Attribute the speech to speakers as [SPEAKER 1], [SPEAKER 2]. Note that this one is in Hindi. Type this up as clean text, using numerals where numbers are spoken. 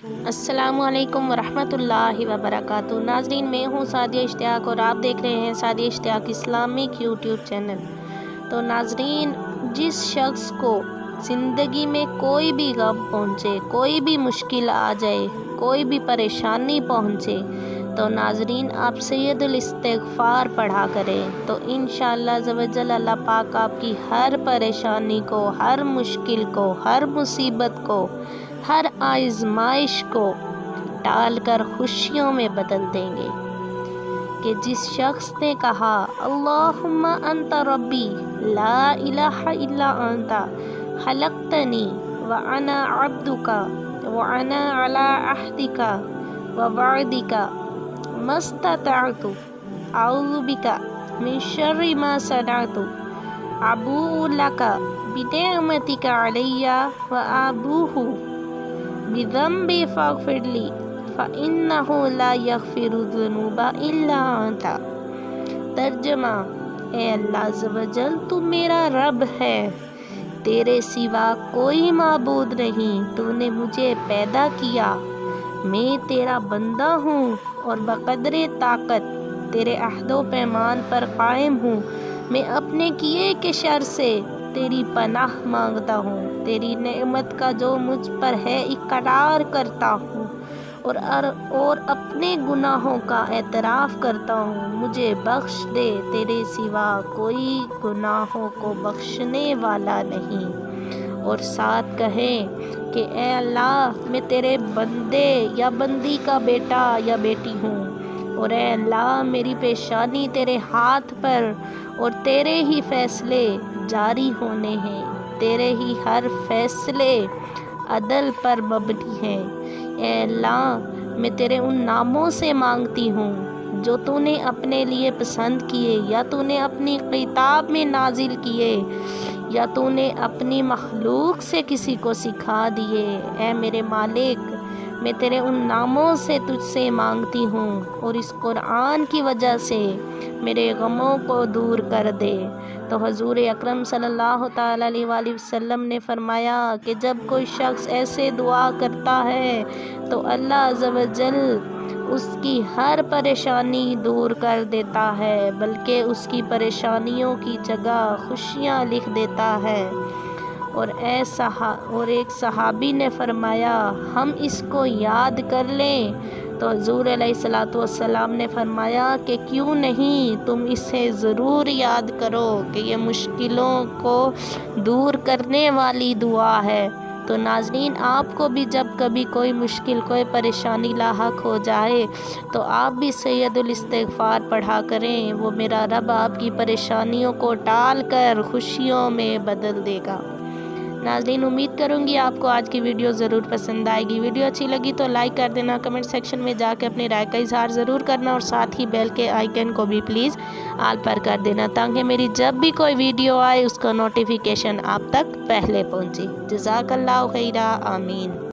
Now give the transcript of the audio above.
[SPEAKER 1] अस्सलामुअलैकुम वरहमतुल्लाहि वबरकातुहू। नाज़रीन, मैं हूँ सादिया इश्तियाक और आप देख रहे हैं Sadia Ishtiaq Islamic YouTube channel. तो नाज़रीन, जिस शख्स को ज़िंदगी में कोई भी गम पहुँचे, कोई भी मुश्किल आ जाए, कोई भी परेशानी पहुँचे, तो नाज़रीन आप सैयदुल इस्तिग़फ़ार पढ़ा करें तो इंशाअल्लाह ज़वजल अल्लाह पाक आपकी हर परेशानी को, हर मुश्किल को, हर मुसीबत को, हर आज़माइश को टाल कर खुशियों में बदल देंगे। कि जिस शख्स ने कहा अल्लाहुम्मा अंता रब्बी ला इलाहा इल्ला अंता खलक़तनी व अना अब्दुका व अना अला अहदिका व वअदिका मस्ततअतु अऊज़ु बिका मिन शर्रि मा सनअतु अबूउ लका बिनिअमतिका अलैया व अबूहु बिज़ंबी फ़ग़फ़िरली फ़इन्नहु ला यग़फ़िरुज़्ज़ुनूबा इल्ला अंता। तर्जुमा, ए अल्लाह ज़वजल तू मेरा रब है, तेरे सिवा कोई माबूद नहीं, तूने मुझे पैदा किया, मैं तेरा बंदा हूँ और बक़दरे ताकत तेरे अहदो पैमान पर कायम हूँ। मैं अपने किए के शर से तेरी पनाह मांगता हूँ, तेरी नेमत का जो मुझ पर है इकरार करता हूँ और अपने गुनाहों का एतराफ़ करता हूँ। मुझे बख्श दे, तेरे सिवा कोई गुनाहों को बख्शने वाला नहीं। और साथ कहें कि ए अल्लाह मैं तेरे बंदे या बंदी का बेटा या बेटी हूँ और ए अल्लाह मेरी पेशानी तेरे हाथ पर और तेरे ही फ़ैसले जारी होने हैं, तेरे ही हर फैसले अदल पर मबनी हैं। ए अल्लाह मैं तेरे उन नामों से मांगती हूँ जो तूने अपने लिए पसंद किए या तूने अपनी किताब में नाजिल किए या तूने अपनी मखलूक से किसी को सिखा दिए। ए मेरे मालिक, मैं तेरे उन नामों से तुझसे मांगती हूँ और इस कुरान की वजह से मेरे गमों को दूर कर दे। तो हजूर अकरम सल्लल्लाहु तआला अलैहि वसल्लम ने फरमाया कि जब कोई शख्स ऐसे दुआ करता है तो अल्लाह अज़्ज़वजल उसकी हर परेशानी दूर कर देता है, बल्कि उसकी परेशानियों की जगह खुशियाँ लिख देता है। और एक सहाबी ने फरमाया हम इसको याद कर लें, तो हुज़ूर अलैहिस्सलातु वस्सलाम ने फरमाया कि क्यों नहीं, तुम इसे ज़रूर याद करो कि ये मुश्किलों को दूर करने वाली दुआ है। तो नाज़रीन, आपको भी जब कभी कोई मुश्किल, कोई परेशानी लाहक हो जाए तो आप भी सैयदुल इस्तिग़फ़ार पढ़ा करें, वो मेरा रब आपकी परेशानियों को टाल कर खुशियों में बदल देगा। नाज़रीन, उम्मीद करूँगी आपको आज की वीडियो ज़रूर पसंद आएगी। वीडियो अच्छी लगी तो लाइक कर देना, कमेंट सेक्शन में जाके अपनी राय का इज़हार ज़रूर करना और साथ ही बेल के आइकन को भी प्लीज़ ऑल पर कर देना ताकि मेरी जब भी कोई वीडियो आए उसका नोटिफिकेशन आप तक पहले पहुँचे। जज़ाकल्लाहु खैरा, आमीन।